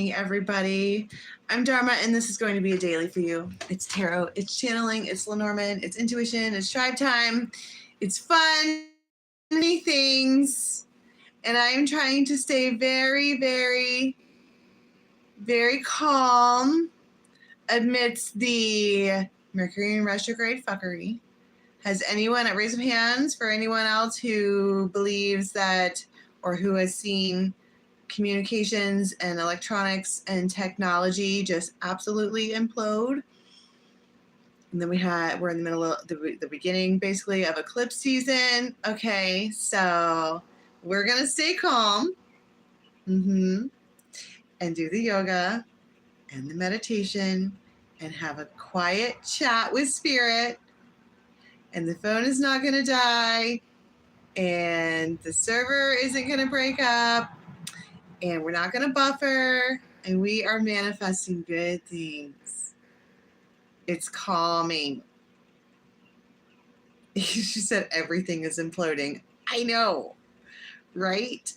morning, everybody. I'm Dharma, and this is going to be a daily for you. It's tarot, it's channeling, it's Lenormand, it's intuition, it's tribe time, it's fun, many things. And I'm trying to stay very, very, very calm amidst the Mercury in retrograde fuckery. Has anyone, raise of hands for anyone else who believes that or who has seen communications and electronics and technology just absolutely implode? And then we're in the middle of the beginning, basically, of eclipse season. Okay, so we're going to stay calm and do the yoga and the meditation and have a quiet chat with spirit. And the phone is not going to die, and the server isn't going to break up, and we're not going to buffer, and we are manifesting good things. It's calming. She said everything is imploding. I know, right?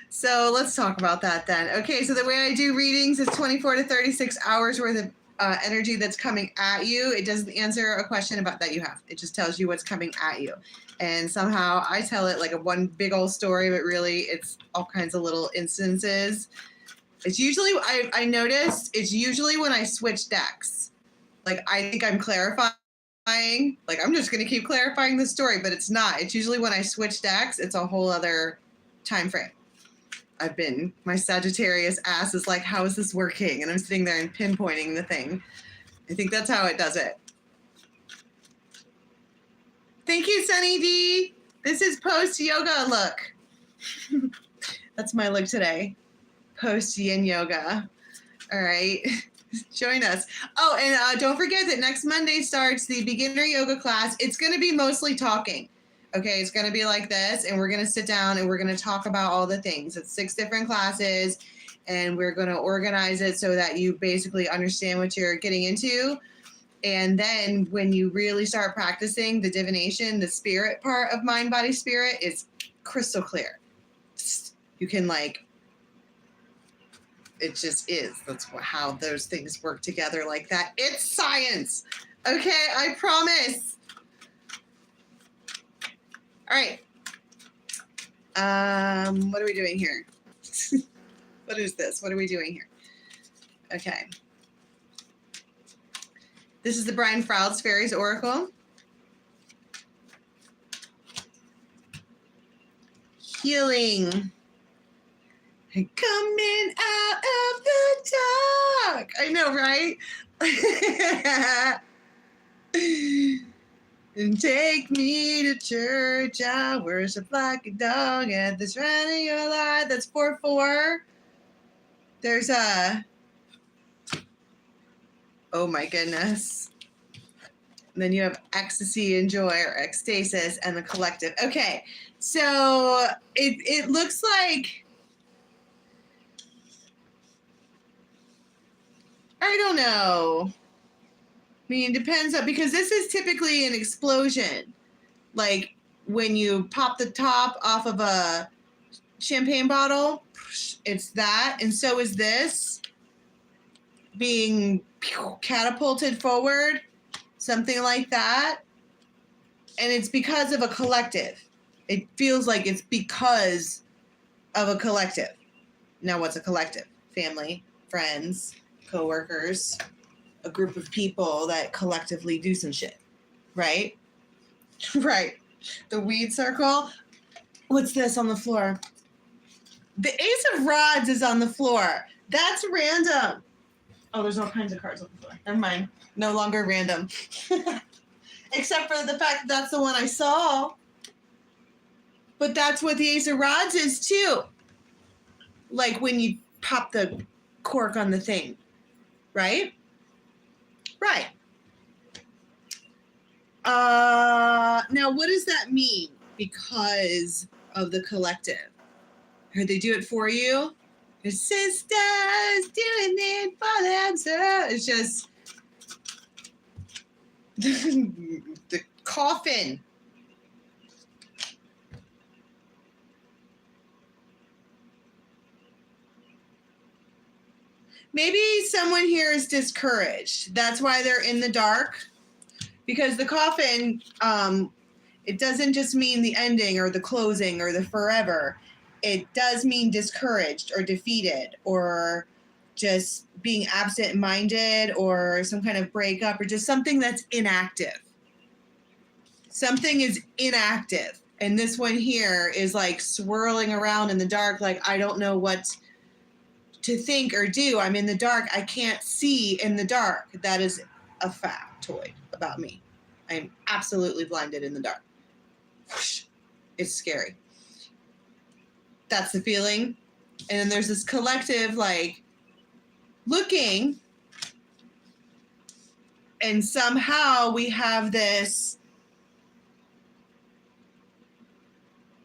So let's talk about that then. Okay, so the way I do readings is 24 to 36 hours worth of energy that's coming at you. It doesn't answer a question about that you have. It just tells you what's coming at you. And somehow I tell it like a one big old story, but really it's all kinds of little instances. It's usually, I noticed, it's usually when I switch decks. Like I think I'm clarifying, like I'm just going to keep clarifying the story, but it's not. It's usually when I switch decks, it's a whole other time frame. My Sagittarius ass is like, how is this working? And I'm sitting there and pinpointing the thing. I think that's how it does it. Thank you, Sunny D. This is post-yoga look. That's my look today. Post-yin yoga. All right. Join us. Oh, and don't forget that next Monday starts the beginner yoga class. It's going to be mostly talking. Okay, it's going to be like this, and we're going to sit down and we're going to talk about all the things. It's 6 different classes, and we're going to organize it so that you basically understand what you're getting into. And then when you really start practicing the divination, the spirit part of mind, body, spirit is crystal clear. You can it just is. That's how those things work together like that. It's science. Okay, I promise. All right. What are we doing here? What is this? What are we doing here? Okay. This is the Brian Froud's Fairies Oracle. Healing. Coming out of the dark. I know, right? And take me to church. I worship like a dog at the shrine of your light. That's 4/4. There's oh my goodness. And then you have ecstasy and joy, or ecstasis, and the collective. Okay, so it looks like, I don't know. I mean, it depends on, because this is typically an explosion. Like when you pop the top off of a champagne bottle, it's that. And so is this being catapulted forward, something like that. And it's because of a collective. It feels like it's because of a collective. Now, what's a collective? Family, friends, coworkers, a group of people that collectively do some shit, right? Right. The weed circle. What's this on the floor? The Ace of Rods is on the floor. That's random. Oh, there's all kinds of cards on the floor. Never mind. No longer random. Except for the fact that that's the one I saw. But that's what the Ace of Rods is too. Like when you pop the cork on the thing, right? Right. Now, what does that mean? Because of the collective. Heard they do it for you? Your sisters doing it for themselves. It's just the coffin. Maybe someone here is discouraged. That's why they're in the dark. Because the coffin, it doesn't just mean the ending or the closing or the forever. It does mean discouraged or defeated or just being absent-minded or some kind of breakup or just something that's inactive. Something is inactive. And this one here is like swirling around in the dark like, I don't know what to think or do. I'm in the dark. I can't see in the dark. That is a factoid about me. I'm absolutely blinded in the dark. It's scary. That's the feeling. And then there's this collective, like, looking, and somehow we have this,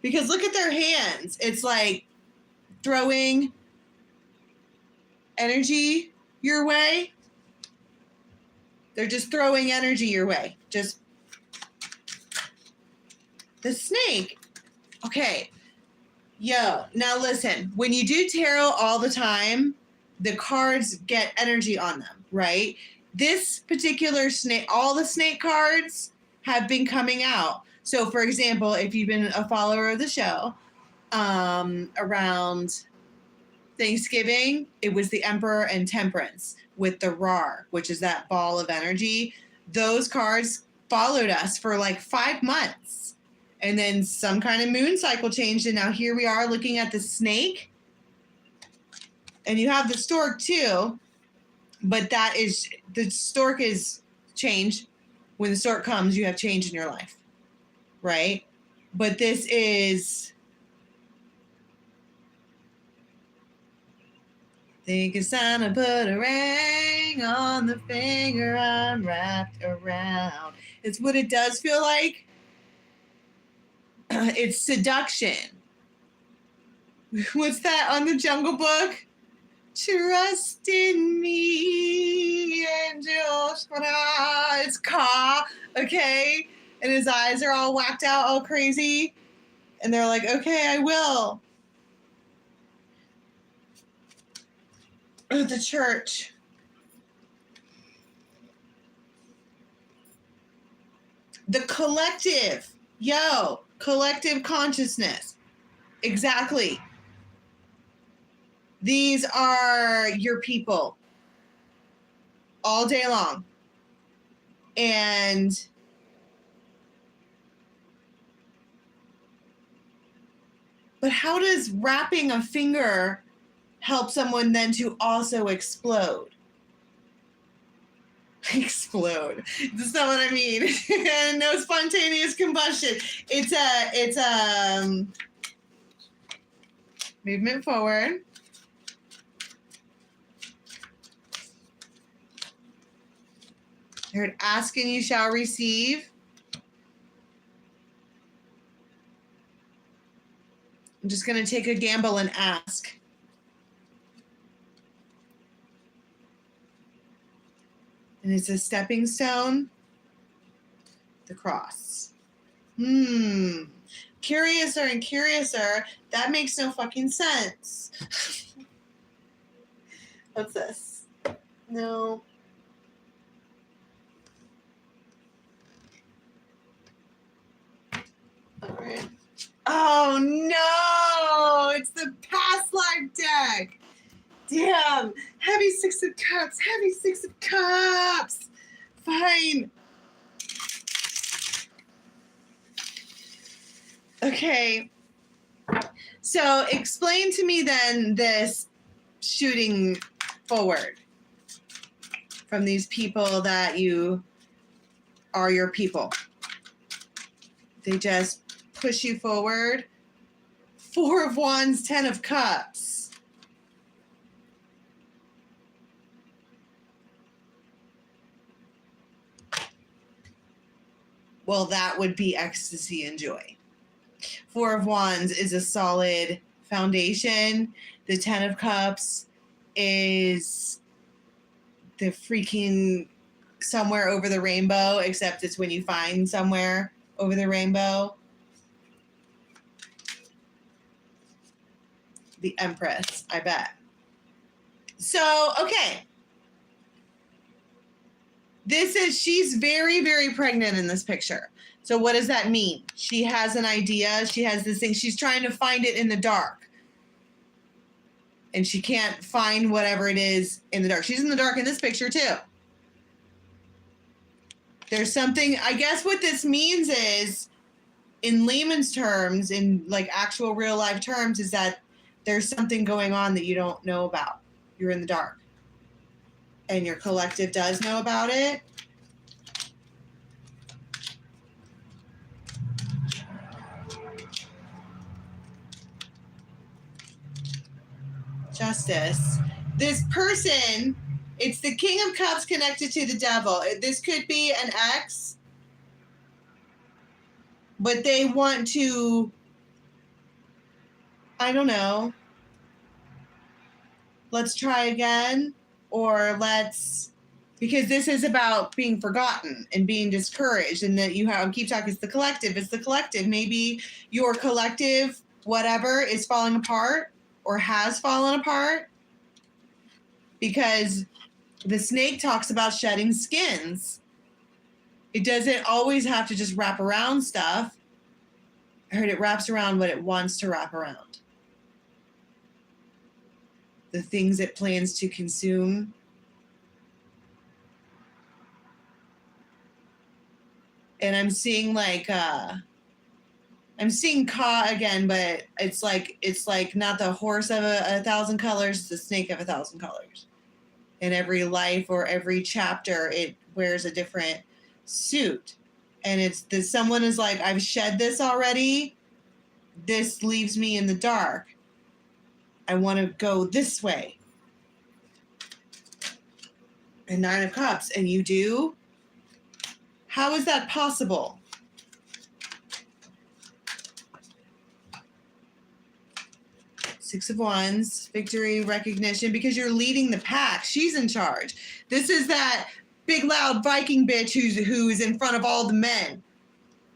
because look at their hands. It's like throwing energy your way. They're just throwing energy your way. Just the snake. Okay. Yo, now listen. When you do tarot all the time, the cards get energy on them, right? This particular snake, all the snake cards have been coming out. So, for example, if you've been a follower of the show, around Thanksgiving, it was the Emperor and Temperance with the Rar, which is that ball of energy. Those cards followed us for like 5 months. And then some kind of moon cycle changed, and now here we are looking at the snake. And you have the stork too, but that is, the stork is change. When the stork comes, you have change in your life, right? But this is, think it's time to put a ring on the finger I'm wrapped around. It's what it does feel like. It's seduction. What's that on the Jungle Book? Trust in me, angels. It's Ka, okay? And his eyes are all whacked out, all crazy. And they're like, okay, I will. The church. The collective. Yo, collective consciousness. Exactly. These are your people all day long. And but how does wrapping a finger help someone then to also explode? Explode. That's not what I mean. No spontaneous combustion. It's a movement forward. Heard, ask and you shall receive. I'm just going to take a gamble and ask. And it's a stepping stone. The cross. Curiouser and curiouser. That makes no fucking sense. What's this? No. All right. Oh no! It's the past life deck. Damn. Heavy Six of Cups. Heavy Six of Cups. Fine. Okay. So explain to me then this shooting forward from these people that you are your people. They just push you forward. 4 of Wands, 10 of Cups. Well, that would be ecstasy and joy. 4 of Wands is a solid foundation. The 10 of Cups is the freaking somewhere over the rainbow, except it's when you find somewhere over the rainbow. The Empress, I bet. So, okay. She's very, very pregnant in this picture. So what does that mean? She has an idea. She has this thing. She's trying to find it in the dark. And she can't find whatever it is in the dark. She's in the dark in this picture too. There's something, I guess what this means is, in layman's terms, in like actual real life terms, is that there's something going on that you don't know about. You're in the dark. And your collective does know about it. Justice. This person, it's the King of Cups connected to the devil. This could be an ex, but they want to, I don't know, let's try again, or because this is about being forgotten and being discouraged, and that you have, keep talking, it's the collective. Maybe your collective, whatever, is falling apart or has fallen apart, because the snake talks about shedding skins. It doesn't always have to just wrap around stuff. I heard it wraps around what it wants to wrap around. The things it plans to consume. And I'm seeing I'm seeing Ka again, but it's like not the horse of a thousand colors, it's the snake of 1,000 colors. In every life or every chapter, it wears a different suit. And it's this, someone is like, I've shed this already. This leaves me in the dark. I want to go this way. And 9 of Cups, and you do? How is that possible? Six of Wands, victory, recognition, because you're leading the pack. She's in charge. This is that big, loud Viking bitch who's in front of all the men.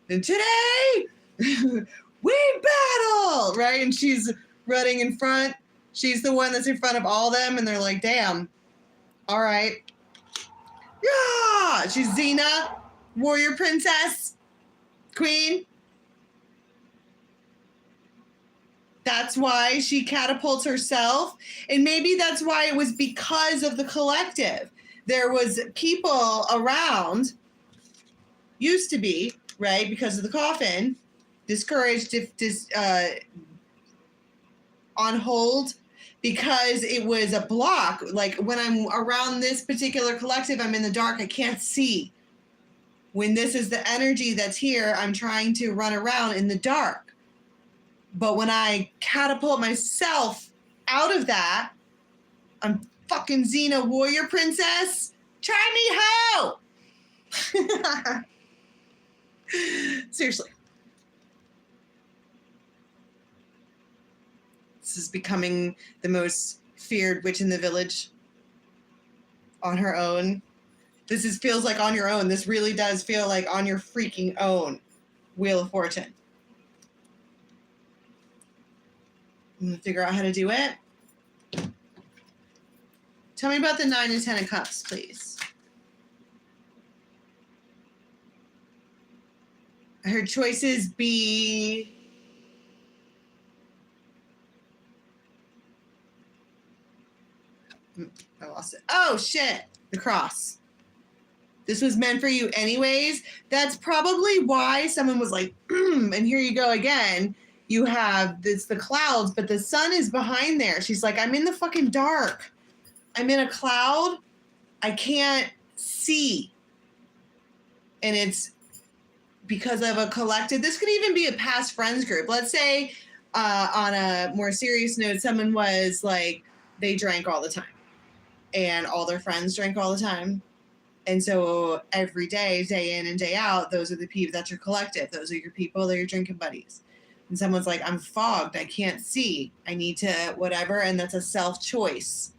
And today, we battle, right? And she's running in front. She's the one that's in front of all them, and they're like, damn, all right. Yeah! She's Xena, warrior princess, queen. That's why she catapults herself. And maybe that's why it was because of the collective. There was people around, used to be, right, because of the coffin, discouraged, on hold, because it was a block. Like when I'm around this particular collective, I'm in the dark, I can't see. When this is the energy that's here, I'm trying to run around in the dark. But when I catapult myself out of that, I'm fucking Xena, warrior princess. Try me how? Seriously. This is becoming the most feared witch in the village on her own. This feels like on your own. This really does feel like on your freaking own. Wheel of Fortune. I'm going to figure out how to do it. Tell me about the 9 and 10 of Cups, please. I heard choices be... I lost it. Oh, shit. The cross. This was meant for you anyways. That's probably why someone was like, and here you go again. You have the clouds, but the sun is behind there. She's like, I'm in the fucking dark. I'm in a cloud. I can't see. And it's because of a collective. This could even be a past friends group. Let's say on a more serious note, someone was like, they drank all the time. And all their friends drank all the time. And so every day, day in and day out, those are the people, that's your collective. Those are your people, they're your drinking buddies. And someone's like, I'm fogged, I can't see, I need to whatever, and that's a self-choice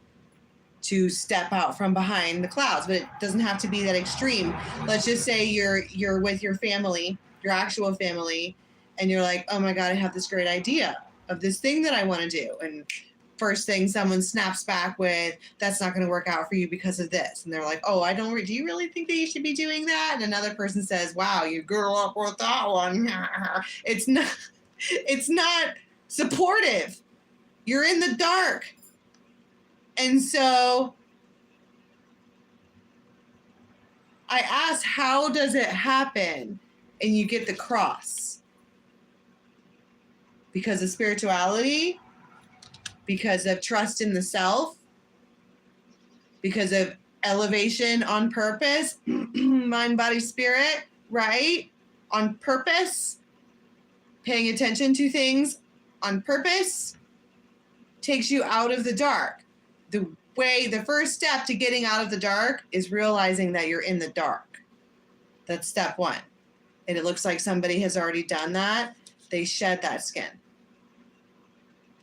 to step out from behind the clouds. But it doesn't have to be that extreme. Let's just say you're with your family, your actual family, and you're like, oh my God, I have this great idea of this thing that I want to do. And first thing someone snaps back with, that's not going to work out for you because of this. And they're like, oh, do you really think that you should be doing that? And another person says, wow, you grew up with that one. It's not supportive. You're in the dark. And so I asked, how does it happen? And you get the cross. Because of spirituality, because of trust in the self, because of elevation on purpose, mind, body, spirit, right? On purpose, paying attention to things on purpose takes you out of the dark. The first step to getting out of the dark is realizing that you're in the dark. That's step one. And it looks like somebody has already done that. They shed that skin.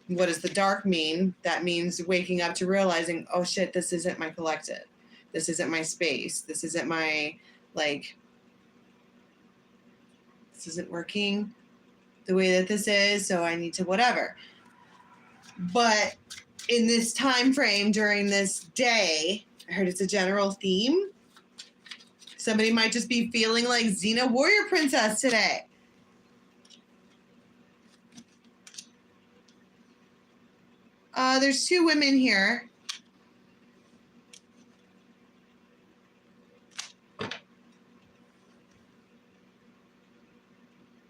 What does the dark mean? That means waking up to realizing, oh shit, this isn't my collective. This isn't my space. This isn't my, this isn't working the way that this is, so I need to whatever. But in this time frame during this day, I heard it's a general theme. Somebody might just be feeling like Xena Warrior Princess today. There's two women here.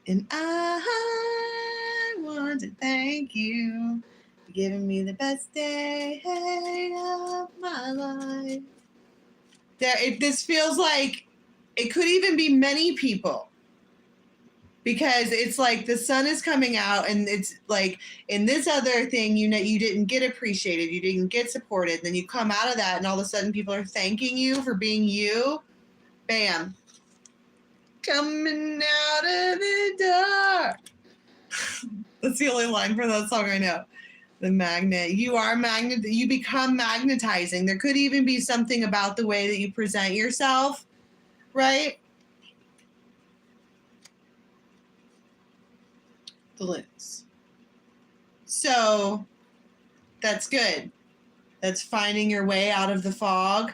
And I want to thank you for giving me the best day of my life. This feels like it could even be many people, because it's like the sun is coming out, and it's like in this other thing, you didn't get appreciated, you didn't get supported, then you come out of that and all of a sudden people are thanking you for being you. Bam. Coming out of the dark. That's the only line for that song I know. The magnet. You are magnet. You become magnetizing. There could even be something about the way that you present yourself, right? The lens. So that's good. That's finding your way out of the fog.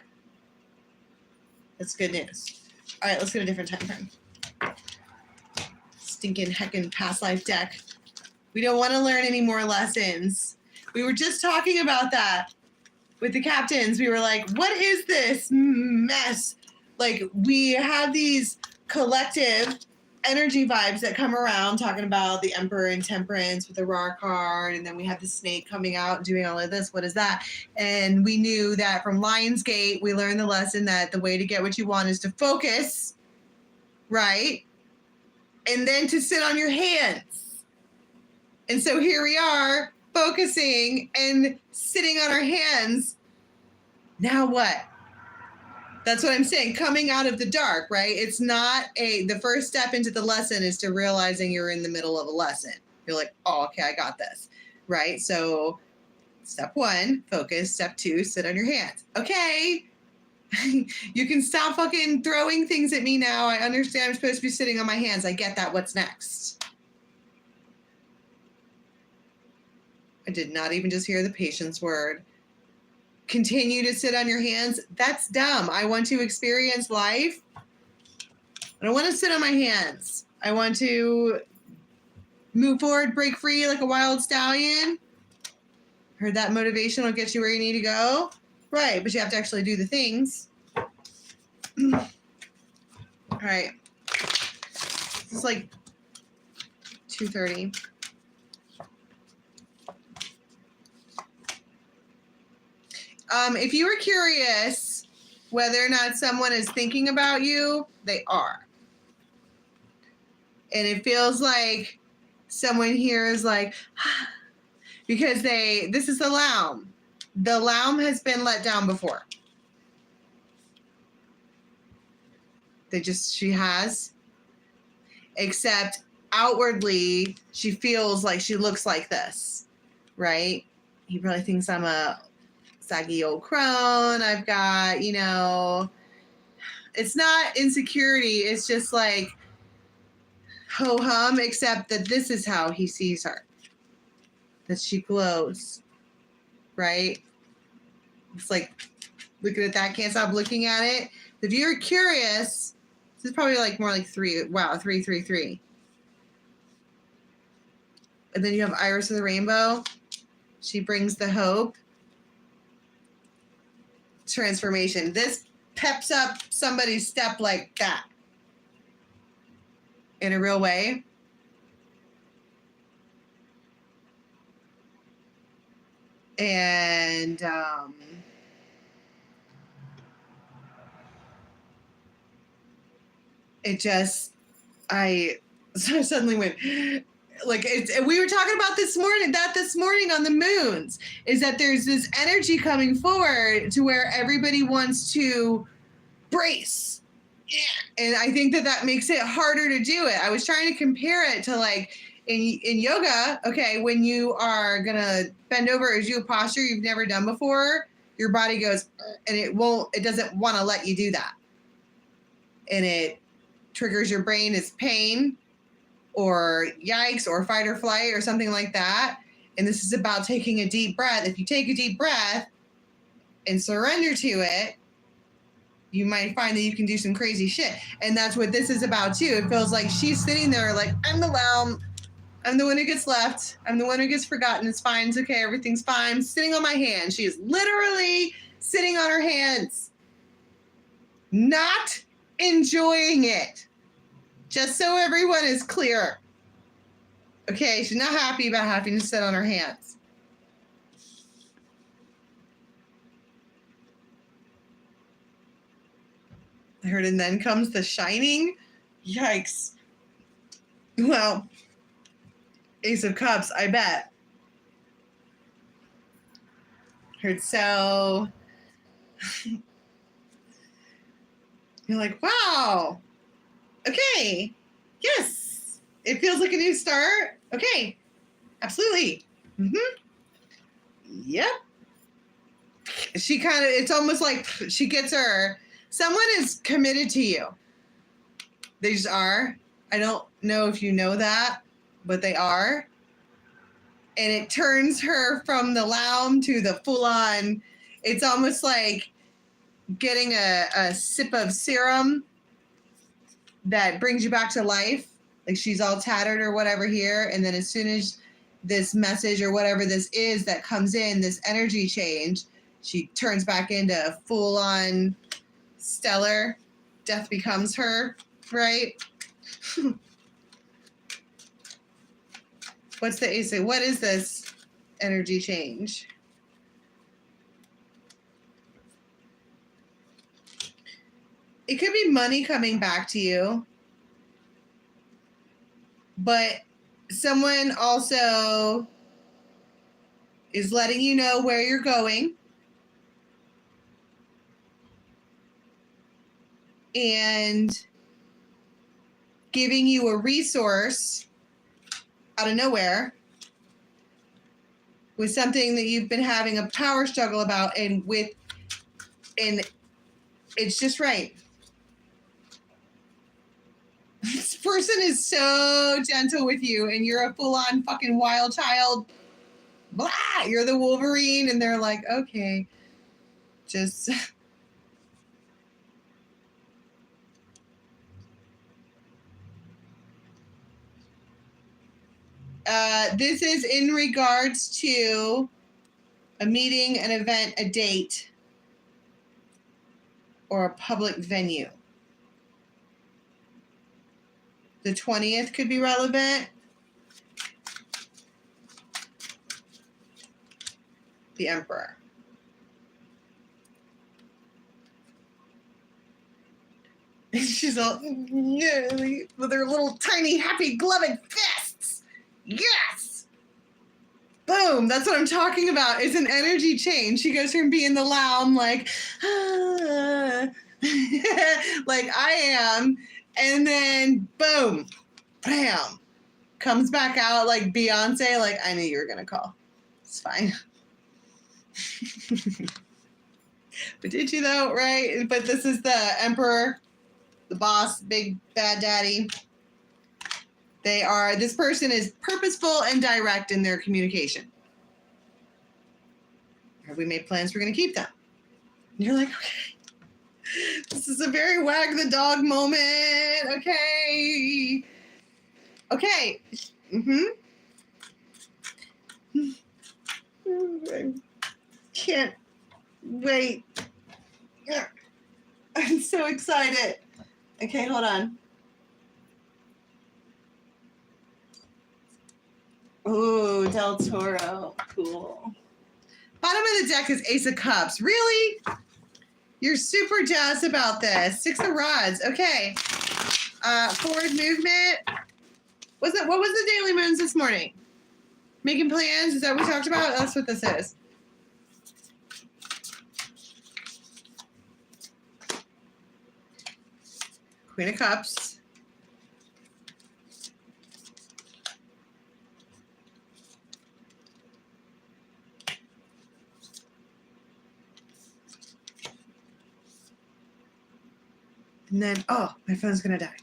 That's good news. All right, let's get a different time frame. Stinking heckin' past life deck. We don't want to learn any more lessons. We were just talking about that with the captains. We were like, what is this mess? Like, we have these collective energy vibes that come around talking about the Emperor and Temperance with the Ra card, and then we have the snake coming out and doing all of this. What is that? And we knew that from Lionsgate, we learned the lesson that the way to get what you want is to focus, right? And then to sit on your hands. And so here we are, focusing and sitting on our hands. Now what? That's what I'm saying. Coming out of the dark, right? It's not the first step into the lesson is to realizing you're in the middle of a lesson. You're like, oh, okay, I got this, right? So step one, focus. Step two, sit on your hands. Okay. You can stop fucking throwing things at me now. I understand I'm supposed to be sitting on my hands. I get that. What's next? I did not even just hear the patience word. Continue to sit on your hands. That's dumb. I want to experience life. I don't want to sit on my hands. I want to move forward, break free like a wild stallion. Heard that motivation will get you where you need to go. Right, but you have to actually do the things. All right. It's like 2:30. If you were curious whether or not someone is thinking about you, they are. And it feels like someone here is like, because this is the Laum. The Laum has been let down before. She has. Except outwardly, she feels like she looks like this, right? He probably thinks I'm a saggy old crone. I've got, it's not insecurity. It's just like ho-hum, except that this is how he sees her. That she glows. right? It's like looking at that, can't stop looking at it. If you're curious, this is probably like more like 3. Wow, 333. And then you have Iris of the Rainbow. She brings the hope. Transformation. This peps up somebody's step like that in a real way. And it just, I suddenly went, like, we were talking about this morning on the moons, is that there's this energy coming forward to where everybody wants to brace. Yeah. And I think that makes it harder to do it. I was trying to compare it to like in yoga, okay, when you are gonna bend over or do a posture you've never done before, your body goes, and it doesn't want to let you do that. And it triggers your brain as pain or yikes or fight or flight or something like that. And this is about taking a deep breath. If you take a deep breath and surrender to it, you might find that you can do some crazy shit. And that's what this is about too. It feels like she's sitting there like, I'm the lamb. I'm the one who gets left. I'm the one who gets forgotten. It's fine. It's okay. Everything's fine. I'm sitting on my hands. She is literally sitting on her hands, not enjoying it. Just so everyone is clear. Okay, she's not happy about having to sit on her hands. I heard, and then comes the shining. Yikes. Well, Ace of Cups, I bet. Heard so. You're like, wow. Okay. Yes. It feels like a new start. Okay. Absolutely. Yep. She kind of, it's almost like she gets her, someone is committed to you. They just are. I don't know if you know that, but they are. And it turns her from the laum to the full on. It's almost like getting a sip of serum that brings you back to life. Like she's all tattered or whatever here. And then as soon as this message or whatever this is that comes in, this energy change, she turns back into a full on stellar. Death becomes her, right? What's the ace? What is this energy change? It could be money coming back to you, but someone also is letting you know where you're going and giving you a resource out of nowhere with something that you've been having a power struggle about, and it's just right. This person is so gentle with you, and you're a full-on fucking wild child. Blah! You're the Wolverine, and they're like, okay, just. This is in regards to a meeting, an event, a date, or a public venue. The 20th could be relevant. The Emperor. She's all with her little tiny happy gloved fists. Yes! Boom! That's what I'm talking about. It's an energy change. She goes from being the laum, like, like I am, and then boom, bam, comes back out like Beyonce, like, I knew you were gonna call. It's fine. But did you though, right? But this is the Emperor, the boss, big bad daddy. This person is purposeful and direct in their communication. We made plans, we're going to keep them. And you're like, okay, this is a very wag the dog moment. Okay. Okay. I can't wait. I'm so excited. Okay, hold on. Oh, Del Toro. Cool. Bottom of the deck is Ace of Cups. Really? You're super jazzed about this. Six of Rods. Okay. Forward movement. What was the daily moons this morning? Making plans? Is that what we talked about? That's what this is. Queen of Cups. And then, oh, my phone's going to die.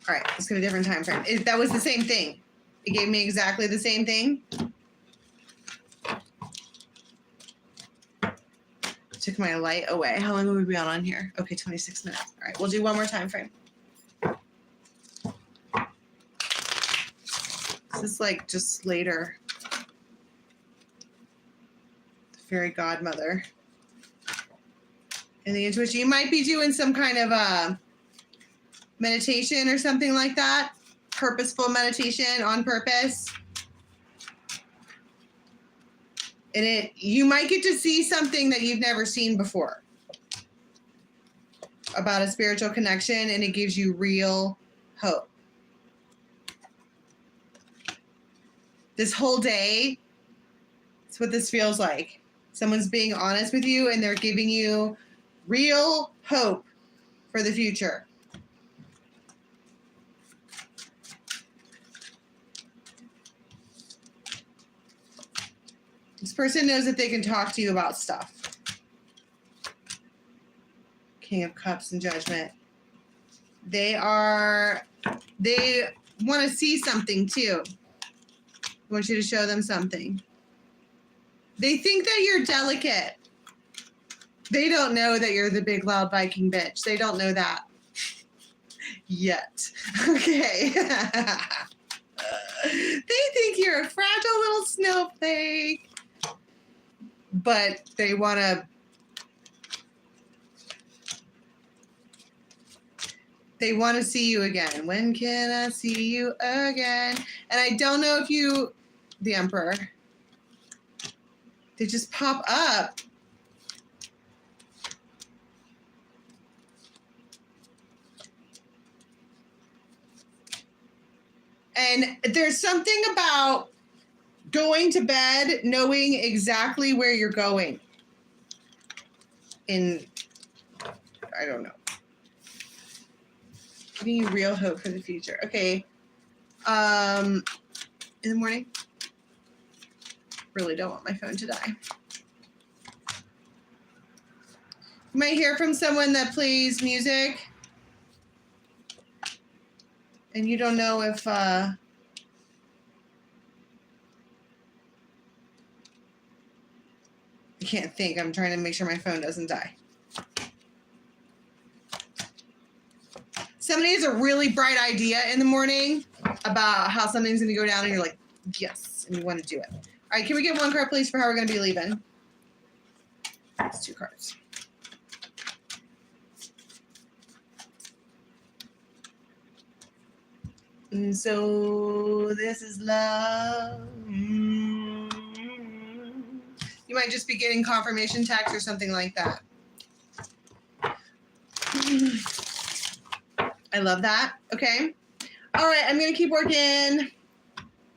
All right, let's get a different time frame. That was the same thing. It gave me exactly the same thing. Took my light away. How long will we be on here? Okay, 26 minutes. All right, we'll do one more time frame. This is like just later. The fairy godmother. And the intuition. You might be doing some kind of meditation or something like that. Purposeful meditation on purpose. And you might get to see something that you've never seen before about a spiritual connection, and it gives you real hope. This whole day, that's what this feels like. Someone's being honest with you, and they're giving you real hope for the future. This person knows that they can talk to you about stuff. King of Cups and Judgment. They want to see something too. I want you to show them something. They think that you're delicate. They don't know that you're the big loud Viking bitch. They don't know that yet. Okay. They think you're a fragile little snowflake. But they want to see you again. When can I see you again? And I don't know if the Emperor, they just pop up. And there's something about going to bed knowing exactly where you're going. I don't know. Giving you real hope for the future. Okay. In the morning. Really don't want my phone to die. You might hear from someone that plays music. And you don't know if I can't think. I'm trying to make sure my phone doesn't die. Somebody has a really bright idea in the morning about how something's going to go down, and you're like, yes, and you want to do it. All right, can we get one card, please, for how we're going to be leaving? That's 2 cards. And so this is love. You might just be getting confirmation text or something like that. I love that. Okay. All right. I'm going to keep working,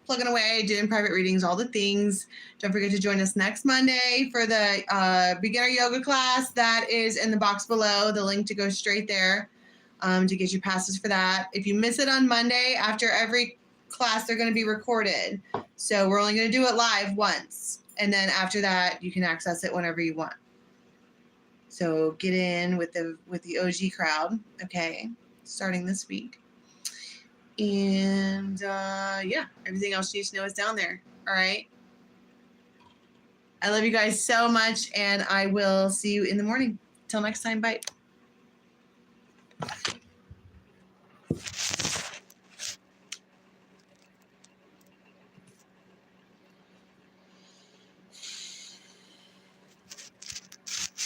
plugging away, doing private readings, all the things. Don't forget to join us next Monday for the beginner yoga class. That is in the box below. The link to go straight there to get you passes for that. If you miss it on Monday, after every class, they're going to be recorded. So we're only going to do it live once. And then after that, you can access it whenever you want. So get in with the OG crowd, okay? Starting this week. And yeah, everything else you need to know is down there. All right. I love you guys so much, and I will see you in the morning. Till next time, bye.